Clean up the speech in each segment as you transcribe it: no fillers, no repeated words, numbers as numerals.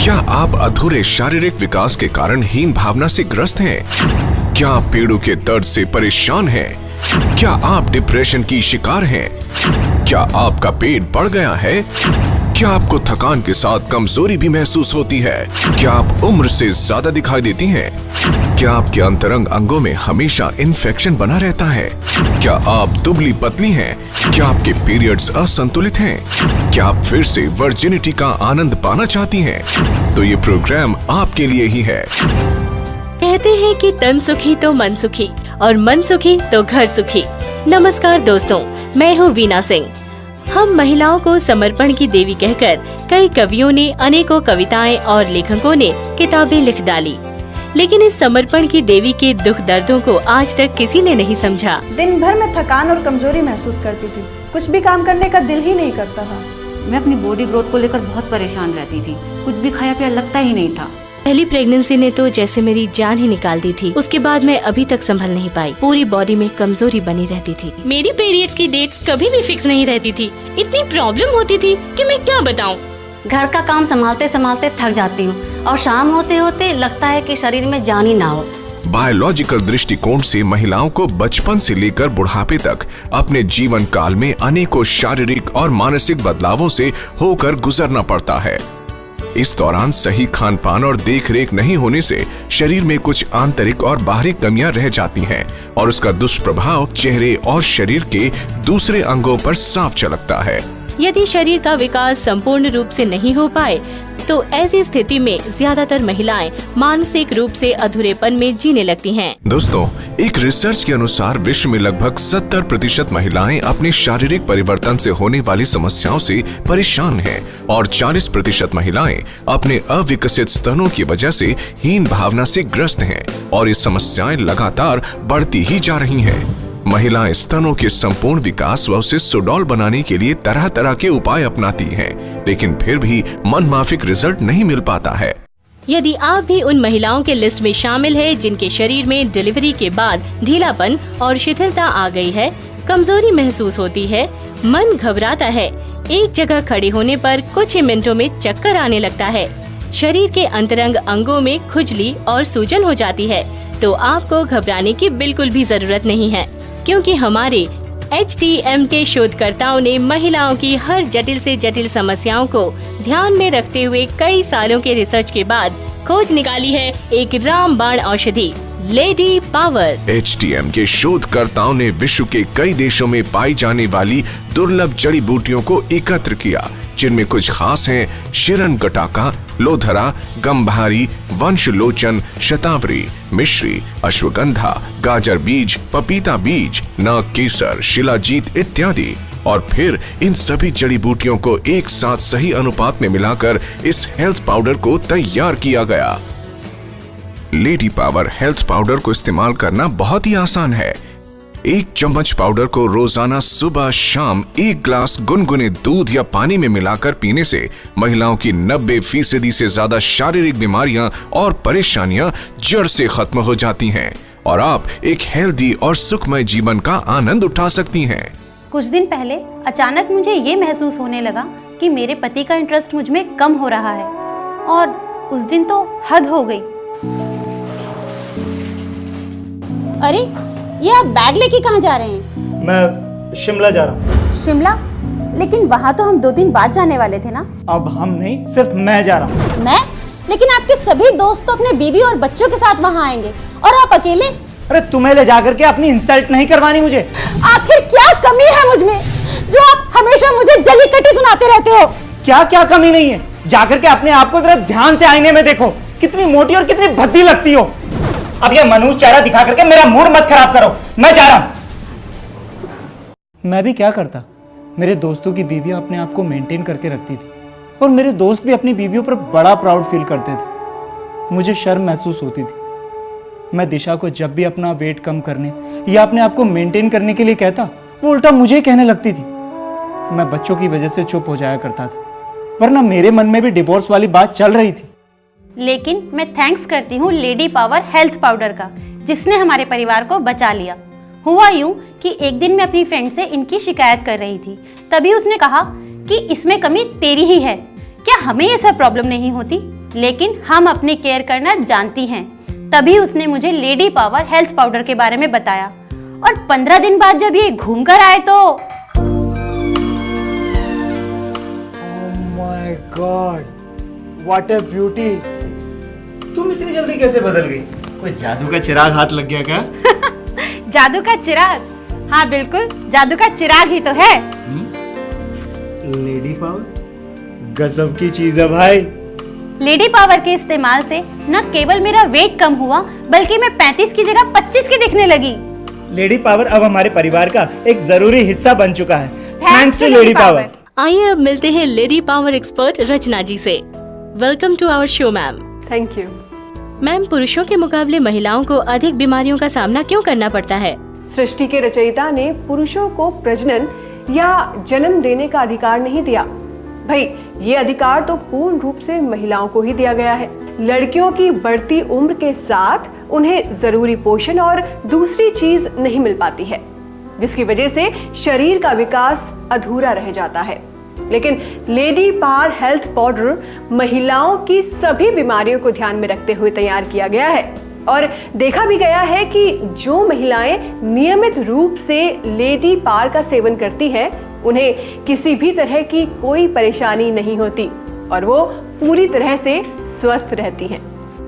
क्या आप अधूरे शारीरिक विकास के कारण हीन भावना से ग्रस्त हैं? क्या आप पीड़ों के दर्द से परेशान हैं? क्या आप डिप्रेशन की शिकार हैं? क्या आपका पेट बढ़ गया है? क्या आपको थकान के साथ कमजोरी भी महसूस होती है? क्या आप उम्र से ज्यादा दिखाई देती हैं? क्या आपके अंतरंग अंगों में हमेशा इन्फेक्शन बना रहता है? क्या आप दुबली पतली हैं? क्या आपके पीरियड्स असंतुलित हैं? क्या आप फिर से वर्जिनिटी का आनंद पाना चाहती हैं? तो ये प्रोग्राम आपके लिए ही है। कहते हैं कि तन सुखी तो मन सुखी और मन सुखी तो घर सुखी। नमस्कार दोस्तों, मैं हूँ वीना सिंह। हम महिलाओं को समर्पण की देवी कहकर कई कवियों ने अनेकों कविताएं और लेखकों ने किताबें लिख डाली, लेकिन इस समर्पण की देवी के दुख दर्दों को आज तक किसी ने नहीं समझा। दिन भर में थकान और कमजोरी महसूस करती थी, कुछ भी काम करने का दिल ही नहीं करता था। मैं अपनी बॉडी ग्रोथ को लेकर बहुत परेशान रहती थी, कुछ भी खाया पिया लगता ही नहीं था। पहली प्रेगनेंसी ने तो जैसे मेरी जान ही निकाल दी थी। उसके बाद मैं अभी तक संभल नहीं पाई। पूरी बॉडी में कमजोरी बनी रहती थी। मेरी पीरियड्स की डेट्स कभी भी फिक्स नहीं रहती थी। इतनी प्रॉब्लम होती थी कि मैं क्या बताऊं। घर का काम संभालते संभालते थक जाती हूँ और शाम होते होते लगता है कि शरीर में जान ही ना हो। बायोलॉजिकल दृष्टिकोण से महिलाओं को बचपन से लेकर बुढ़ापे तक अपने जीवन काल में अनेकों शारीरिक और मानसिक बदलावों से होकर गुजरना पड़ता है। इस दौरान सही खान पान और देख रेख नहीं होने से शरीर में कुछ आंतरिक और बाहरी कमियां रह जाती हैं और उसका दुष्प्रभाव चेहरे और शरीर के दूसरे अंगों पर साफ झलकता है। यदि शरीर का विकास संपूर्ण रूप से नहीं हो पाए तो ऐसी स्थिति में ज्यादातर महिलाएं मानसिक रूप से अधूरेपन में जीने लगती हैं। दोस्तों, एक रिसर्च के अनुसार विश्व में लगभग 70% महिलाएं अपने शारीरिक परिवर्तन से होने वाली समस्याओं से परेशान हैं और 40% महिलाएं अपने अविकसित स्तनों की वजह से हीन भावना से ग्रस्त हैं और ये समस्याएं लगातार बढ़ती ही जा रही हैं। महिलाएं स्तनों के संपूर्ण विकास व उसे सुडौल बनाने के लिए तरह तरह के उपाय अपनाती हैं, लेकिन फिर भी मनमाफिक रिजल्ट नहीं मिल पाता है। यदि आप भी उन महिलाओं के लिस्ट में शामिल है जिनके शरीर में डिलीवरी के बाद ढीलापन और शिथिलता आ गई है, कमजोरी महसूस होती है, मन घबराता है, एक जगह खड़े होने पर कुछ ही मिनटों में चक्कर आने लगता है, शरीर के अंतरंग अंगों में खुजली और सूजन हो जाती है, तो आपको घबराने की बिल्कुल भी जरूरत नहीं है, क्योंकि हमारे HTM के शोधकर्ताओं ने महिलाओं की हर जटिल से जटिल समस्याओं को ध्यान में रखते हुए कई सालों के रिसर्च के बाद खोज निकाली है एक रामबाण औषधि, लेडी पावर। HTM के शोधकर्ताओं ने विश्व के कई देशों में पाई जाने वाली दुर्लभ जड़ी बूटियों को एकत्र किया, जिनमें कुछ खास हैं शिरन गटाका, लोधरा, गंभारी, वंशलोचन, शतावरी, मिश्री, अश्वगंधा, गाजर बीज, पपीता बीज, नाग केसर, शिलाजीत इत्यादि। और फिर इन सभी जड़ी बूटियों को एक साथ सही अनुपात में मिलाकर इस हेल्थ पाउडर को तैयार किया गया। लेडी पावर हेल्थ पाउडर को इस्तेमाल करना बहुत ही आसान है। एक चम्मच पाउडर को रोजाना सुबह शाम 1 ग्लास गुनगुने दूध या पानी में मिलाकर पीने से महिलाओं की 90% से ज्यादा शारीरिक बीमारियां और परेशानियां जड़ से खत्म हो जाती हैं और आप एक हेल्दी और सुखमय जीवन का आनंद उठा सकती हैं। कुछ दिन पहले अचानक मुझे ये महसूस होने लगा कि मेरे पति का इंटरेस्ट मुझ में कम हो रहा है और उस दिन तो हद हो गई। अरे, ये आप बैग लेके कहाँ जा रहे हैं? मैं शिमला जा रहा हूँ। शिमला? लेकिन वहाँ तो हम 2 दिन बाद जाने वाले थे ना। अब हम नहीं, सिर्फ मैं जा रहा हूँ। मैं? लेकिन आपके सभी दोस्त तो अपने बीवी और बच्चों के साथ वहाँ आएंगे और आप अकेले? अरे तुम्हें ले जाकर के अपनी इंसल्ट नहीं करवानी मुझे। आखिर क्या कमी है मुझ में जो आप हमेशा मुझे जली कटी सुनाते रहते हो? क्या क्या कमी नहीं है? जाकर के अपने आप को जरा ध्यान से आईने में देखो, कितनी मोटी और कितनी भद्दी लगती हो। अब ये मनूज चेहरा दिखा करके मेरा मूड मत खराब करो, मैं जा रहा हूं। मैं भी क्या करता, मेरे दोस्तों की बीवियां अपने आप को मेंटेन करके रखती थी और मेरे दोस्त भी अपनी बीवियों पर बड़ा प्राउड फील करते थे। मुझे शर्म महसूस होती थी। मैं दिशा को जब भी अपना वेट कम करने या अपने आप को मेंटेन करने के लिए कहता, वो उल्टा मुझे कहने लगती थी। मैं बच्चों की वजह से चुप हो जाया करता था, वरना मेरे मन में भी डिवोर्स वाली बात चल रही थी। लेकिन मैं थैंक्स करती हूँ लेडी पावर हेल्थ पाउडर का, जिसने हमारे परिवार को बचा लिया। हुआ यूं कि एक दिन मैं अपनी फ्रेंड से इनकी शिकायत कर रही थी, तभी उसने कहा कि इसमें कमी तेरी ही है, क्या हमें ये सब प्रॉब्लम नहीं होती? लेकिन हम अपनी केयर करना जानती हैं। तभी उसने मुझे लेडी पावर हेल्थ पाउडर के बारे में बताया और 15 दिन बाद जब ये घूम कर आए तो my God, what a beauty. तुम इतनी जल्दी कैसे बदल गई? कोई जादू का चिराग हाथ लग गया क्या? जादू का चिराग? हाँ बिल्कुल, जादू का चिराग ही तो है। लेडी पावर गजब की चीज है भाई। लेडी पावर के इस्तेमाल से न केवल मेरा वेट कम हुआ बल्कि मैं 35 की जगह 25 की दिखने लगी। लेडी पावर अब हमारे परिवार का एक जरूरी हिस्सा बन चुका है। Thanks to lady power. आइए अब मिलते हैं lady power expert Rachna ji से। Welcome to our show ma'am. Thank you. Ma'am, पुरुषों के मुकाबले महिलाओं को अधिक बीमारियों का सामना क्यों करना पड़ता है? सृष्टि के रचयिता ने पुरुषों को प्रजनन या जन्म देने का अधिकार नहीं दिया। भाई, ये अधिकार तो पूर्ण रूप से महिलाओं को ही दिया गया है। लड़कियों की बढ़ती उम्र के साथ उन्हें जरूरी पोषण और दूसरी चीज नहीं मिल पाती है, जिसकी वजह से शरीर का विकास अधूरा रह जाता है। लेकिन लेडी पावर हेल्थ पाउडर महिलाओं की सभी बीमारियों को ध्यान में रखते हुए तैयार किया गया है और देखा भी गया है कि जो महिलाएं नियमित रूप से लेडी पावर का सेवन करती हैं, उन्हें किसी भी तरह की कोई परेशानी नहीं होती और वो पूरी तरह से स्वस्थ रहती हैं।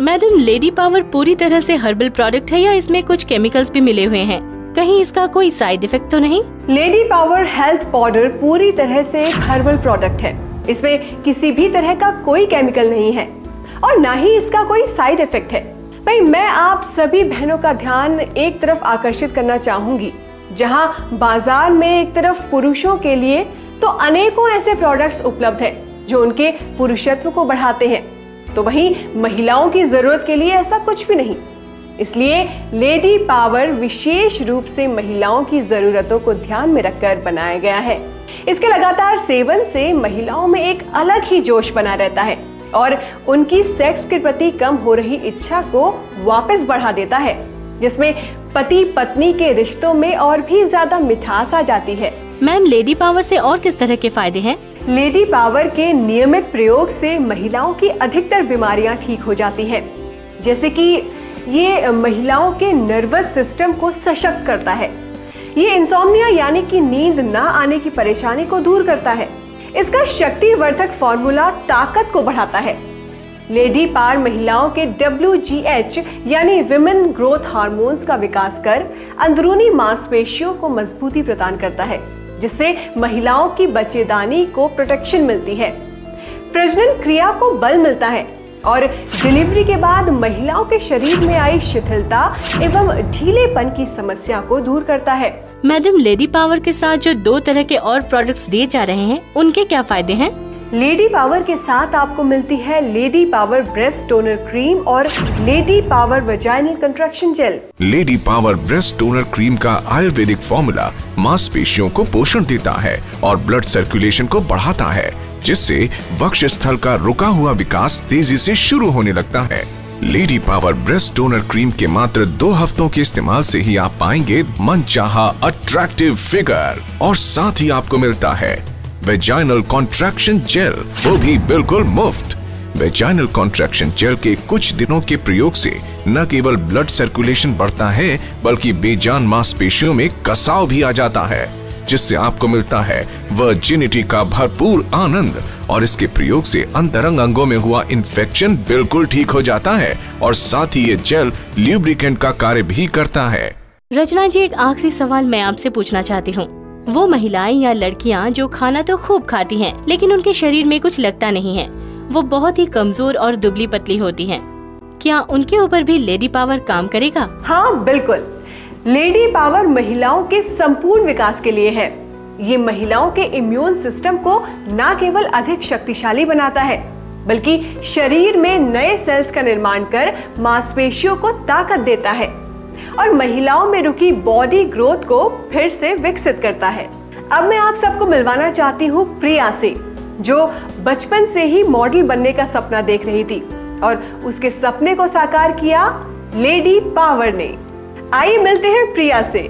मैडम, लेडी पावर पूरी तरह से हर्बल प्रोडक्ट है या इसमें कुछ केमिकल्स भी मिले हुए हैं? कहीं इसका कोई साइड इफेक्ट तो नहीं? लेडी पावर हेल्थ पाउडर पूरी तरह से एक हर्बल प्रोडक्ट है। इसमें किसी भी तरह का कोई केमिकल नहीं है और ना ही इसका कोई साइड इफेक्ट है। भाई, मैं आप सभी बहनों का ध्यान एक तरफ आकर्षित करना चाहूंगी। जहां बाजार में एक तरफ पुरुषों के लिए तो अनेकों ऐसे प्रोडक्ट्स उपलब्ध हैं जो उनके पुरुषत्व को बढ़ाते हैं, तो वहीं महिलाओं की जरूरत के लिए ऐसा कुछ भी नहीं। इसलिए लेडी पावर विशेष रूप से महिलाओं की जरूरतों को ध्यान में रखकर बनाया गया है। इसके लगातार सेवन से महिलाओं में एक अलग ही जोश बना रहता है और उनकी सेक्स के प्रति कम हो रही इच्छा को वापस बढ़ा देता है, जिसमें पति पत्नी के रिश्तों में और भी ज्यादा मिठास आ जाती है। मैम, लेडी पावर से और किस तरह के फायदे हैं? लेडी पावर के नियमित प्रयोग से महिलाओं की अधिकतर बीमारियां ठीक हो जाती हैं, जैसे कि ये महिलाओं के नर्वस सिस्टम को सशक्त करता है। ये इंसोम्निया यानी कि नींद ना आने की परेशानी को दूर करता है। इसका शक्तिवर्धक फॉर्मूला ताकत को बढ़ाता है। लेडी पावर महिलाओं के WGH यानी विमेन ग्रोथ हार्मोन्स का विकास कर अंदरूनी मांसपेशियों को मजबूती प्रदान करता है, जिससे महिलाओं की बच्चेदानी को प्रोटेक्शन मिलती है। प्रजनन क्रिया को बल मिलता है और डिलीवरी के बाद महिलाओं के शरीर में आई शिथिलता एवं ढीलेपन की समस्या को दूर करता है। मैडम, लेडी पावर के साथ जो 2 तरह के और प्रोडक्ट्स दिए जा रहे हैं, उनके क्या फायदे हैं? लेडी पावर के साथ आपको मिलती है lady power breast toner cream और lady power vaginal contraction gel. Lady power breast toner cream का आयुर्वेदिक फॉर्मूला मांसपेशियों को पोषण देता है और ब्लड सर्कुलेशन को बढ़ाता है, जिससे वक्ष स्थल का रुका हुआ विकास तेजी से शुरू होने लगता है। Lady power breast toner cream के मात्र 2 हफ्तों के इस्तेमाल से ही आप पाएंगे मनचाहा अट्रैक्टिव फिगर और साथ ही आपको मिलता है वेजाइनल कॉन्ट्रैक्शन जेल, वो भी बिल्कुल मुफ्त। वेजाइनल कॉन्ट्रैक्शन जेल के कुछ दिनों के प्रयोग से न केवल ब्लड सर्कुलेशन बढ़ता है बल्कि बेजान मांसपेशियों में कसाव भी आ जाता है, जिससे आपको मिलता है वर्जिनिटी का भरपूर आनंद और इसके प्रयोग से अंतरंग अंगों में हुआ इन्फेक्शन बिल्कुल ठीक हो जाता है और साथ ही ये जेल ल्यूब्रिकेंट का कार्य भी करता है। रचना जी, एक आखिरी सवाल मैं आपसे पूछना चाहती हूँ। वो महिलाएं या लड़कियाँ जो खाना तो खूब खाती हैं, लेकिन उनके शरीर में कुछ लगता नहीं है, वो बहुत ही कमजोर और दुबली पतली होती हैं, क्या उनके ऊपर भी लेडी पावर काम करेगा? हाँ बिल्कुल, लेडी पावर महिलाओं के संपूर्ण विकास के लिए है। ये महिलाओं के इम्यून सिस्टम को न केवल अधिक शक्तिशाली बनाता है बल्कि शरीर में नए सेल्स का निर्माण कर मांसपेशियों को ताकत देता है और महिलाओं में रुकी बॉडी ग्रोथ को फिर से विकसित करता है। अब मैं आप सबको मिलवाना चाहती हूँ प्रिया से, जो बचपन से ही मॉडल बनने का सपना देख रही थी और उसके सपने को साकार किया लेडी पावर ने। आइए मिलते हैं प्रिया से।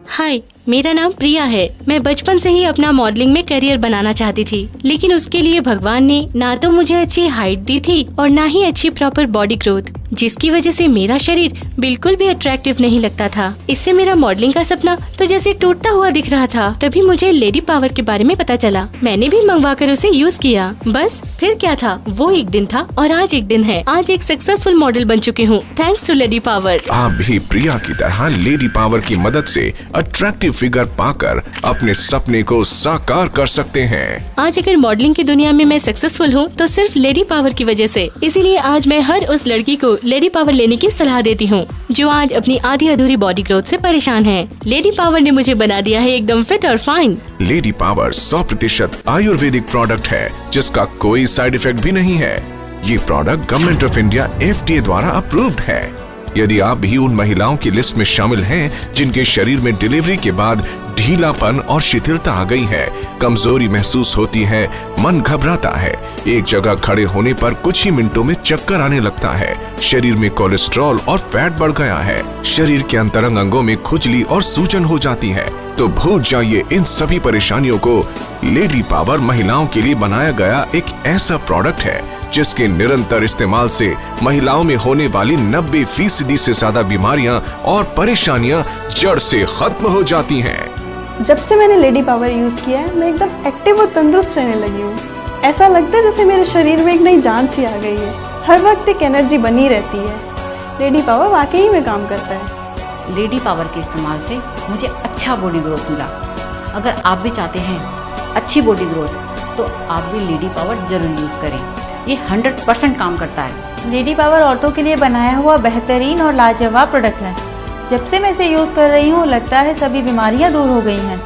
हाय, मेरा नाम प्रिया है। मैं बचपन से ही अपना मॉडलिंग में करियर बनाना चाहती थी, लेकिन उसके लिए भगवान ने ना तो मुझे अच्छी हाइट दी थी और ना ही अच्छी प्रॉपर बॉडी ग्रोथ, जिसकी वजह से मेरा शरीर बिल्कुल भी अट्रैक्टिव नहीं लगता था। इससे मेरा मॉडलिंग का सपना तो जैसे टूटता हुआ दिख रहा था। तभी मुझे लेडी पावर के बारे में पता चला। मैंने भी मंगवाकर उसे यूज किया। बस फिर क्या था, वो एक दिन था और आज एक दिन है। आज एक सक्सेसफुल मॉडल बन चुकी हूँ, थैंक्स टू लेडी पावर। आप भी प्रिया की तरह लेडी पावर की मदद से अट्रैक्टिव फिगर पाकर अपने सपने को साकार कर सकते हैं। आज अगर मॉडलिंग की दुनिया में मैं सक्सेसफुल हूँ तो सिर्फ लेडी पावर की वजह से। इसीलिए आज मैं हर उस लड़की को लेडी पावर लेने की सलाह देती हूँ जो आज अपनी आधी अधूरी बॉडी ग्रोथ से परेशान है। लेडी पावर ने मुझे बना दिया है एकदम फिट और fine. Lady power 100% Ayurvedic product है जिसका कोई साइड इफेक्ट भी नहीं है। ये product government of India FDA द्वारा अप्रूव्ड है। यदि आप भी उन महिलाओं की लिस्ट में शामिल हैं जिनके शरीर में डिलीवरी के बाद ढीलापन और शिथिलता आ गई है, कमजोरी महसूस होती है, मन घबराता है, एक जगह खड़े होने पर कुछ ही मिनटों में चक्कर आने लगता है, शरीर में कोलेस्ट्रॉल और फैट बढ़ गया है, शरीर के अंतरंग अंगों में खुजली और सूजन हो जाती है, तो भूल जाइए इन सभी परेशानियों को। लेडी पावर महिलाओं के लिए बनाया गया एक ऐसा प्रोडक्ट है जिसके निरंतर इस्तेमाल से महिलाओं में होने वाली 90% से ज्यादा बीमारियां और परेशानियां जड़ से खत्म हो जाती हैं। जब से मैंने लेडी पावर यूज़ किया है, मैं एकदम एक्टिव और तंदुरुस्त रहने लगी हूँ। ऐसा लगता है जैसे मेरे शरीर में एक नई जान सी आ गई है। हर वक्त एक एनर्जी बनी रहती है। लेडी पावर वाकई में काम करता है। लेडी पावर के इस्तेमाल से मुझे अच्छा बॉडी ग्रोथ मिला। अगर आप भी चाहते हैं अच्छी बॉडी ग्रोथ तो आप भी लेडी पावर जरूर यूज़ करें। ये 100% काम करता है। लेडी पावर औरतों के लिए बनाया हुआ बेहतरीन और लाजवाब प्रोडक्ट है। जब से मैं इसे यूज़ कर रही हूँ लगता है सभी बीमारियाँ दूर हो गई हैं।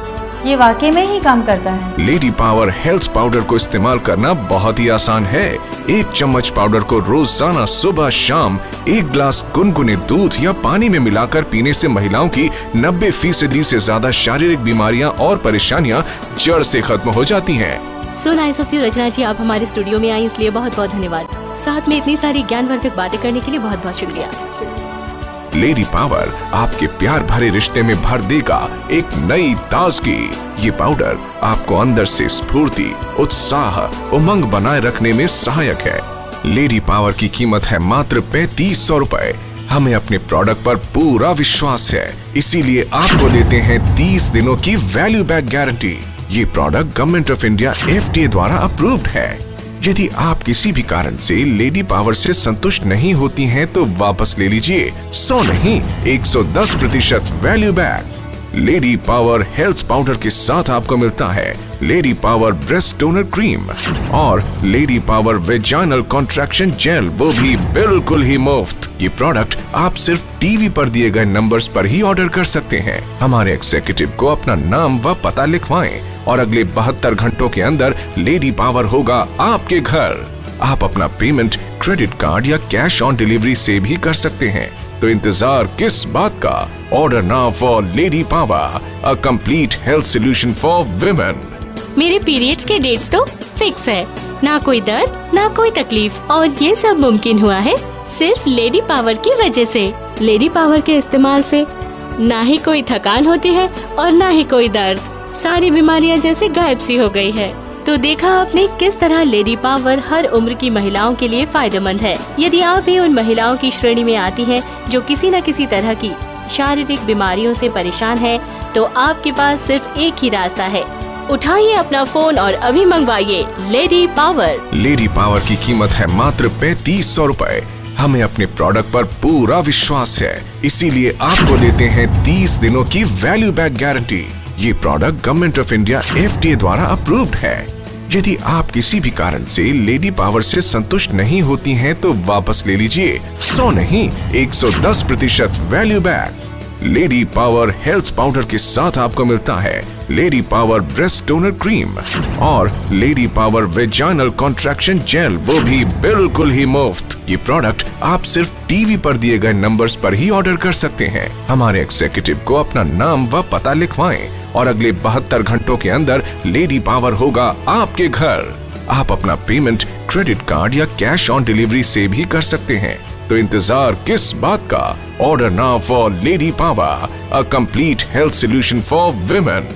ये वाकई में ही काम करता है। लेडी पावर हेल्थ पाउडर को इस्तेमाल करना बहुत ही आसान है। 1 चम्मच पाउडर को रोजाना सुबह शाम 1 ग्लास गुनगुने दूध या पानी में मिलाकर पीने से महिलाओं की 90% से ज्यादा शारीरिक बीमारियां और परेशानियां जड़ से खत्म हो जाती हैं। सो नाइस ऑफ यू रचना जी, आप हमारे स्टूडियो में आई इसलिए बहुत बहुत धन्यवाद। साथ में इतनी सारी ज्ञानवर्धक बातें करने के लिए बहुत बहुत शुक्रिया। लेडी पावर आपके प्यार भरे रिश्ते में भर देगा एक नई ताजगी। ये पाउडर आपको अंदर से स्फूर्ति, उत्साह, उमंग बनाए रखने में सहायक है। लेडी पावर की कीमत है मात्र 3500 रुपए। हमें अपने प्रोडक्ट पर पूरा विश्वास है, इसीलिए आपको देते हैं 30 दिनों की वैल्यू बैक गारंटी। ये product government of India FDA द्वारा अप्रूव्ड है। यदि आप किसी भी कारण से लेडी पावर से संतुष्ट नहीं होती हैं तो वापस ले लीजिए 100 नहीं 110% value back. Lady power health powder के साथ आपको मिलता है lady power breast toner cream और lady power vaginal contraction gel, वो भी बिल्कुल ही मुफ्त। ये प्रोडक्ट आप सिर्फ टीवी पर दिए गए नंबर्स पर ही ऑर्डर कर सकते हैं। हमारे एग्जीक्यूटिव को अपना नाम व पता लिखवाएं और अगले 72 घंटों के अंदर लेडी पावर होगा आपके घर। आप अपना पेमेंट क्रेडिट कार्ड या कैश ऑन डिलीवरी से भी कर सकते हैं, तो इंतजार किस बात का। Order now for lady power, a complete health solution for women. मेरे पीरियड्स के डेट्स तो फिक्स है, ना कोई दर्द ना कोई तकलीफ, और ये सब मुमकिन हुआ है सिर्फ लेडी पावर की वजह से। लेडी पावर के इस्तेमाल से ना ही कोई थकान होती है और ना ही कोई दर्द। सारी बीमारियां जैसे गायब सी हो गई है। तो देखा आपने किस तरह लेडी पावर हर उम्र की महिलाओं के लिए फायदेमंद है। यदि आप भी उन महिलाओं की श्रेणी में आती हैं जो किसी न किसी तरह की शारीरिक बीमारियों से परेशान है, तो आपके पास सिर्फ एक ही रास्ता है। उठाइए अपना फोन और अभी मंगवाइए लेडी पावर। लेडी पावर की कीमत है मात्र 3500 रुपए। हमें अपने प्रोडक्ट पर पूरा विश्वास है, इसीलिए आपको देते हैं 30 दिनों की वैल्यू बैक गारंटी। ये product government of India FDA द्वारा अप्रूव्ड है। यदि आप किसी भी कारण से लेडी पावर से संतुष्ट नहीं होती हैं तो वापस ले लीजिए 100 नहीं 110% value back. Lady power health powder के साथ आपको मिलता है lady power breast toner cream और lady power vaginal contraction gel, वो भी बिल्कुल ही मुफ्त। ये प्रोडक्ट आप सिर्फ टीवी पर दिए गए नंबर्स पर ही ऑर्डर कर सकते हैं। हमारे एग्जीक्यूटिव को अपना नाम व पता लिखवाएं और अगले 72 घंटों के अंदर लेडी पावर होगा आपके घर। आप अपना पेमेंट क्रेडिट कार्ड या कैश ऑन डिलीवरी से भी कर सकते हैं, तो इंतजार किस बात का? Order now for lady power, a complete health solution for women.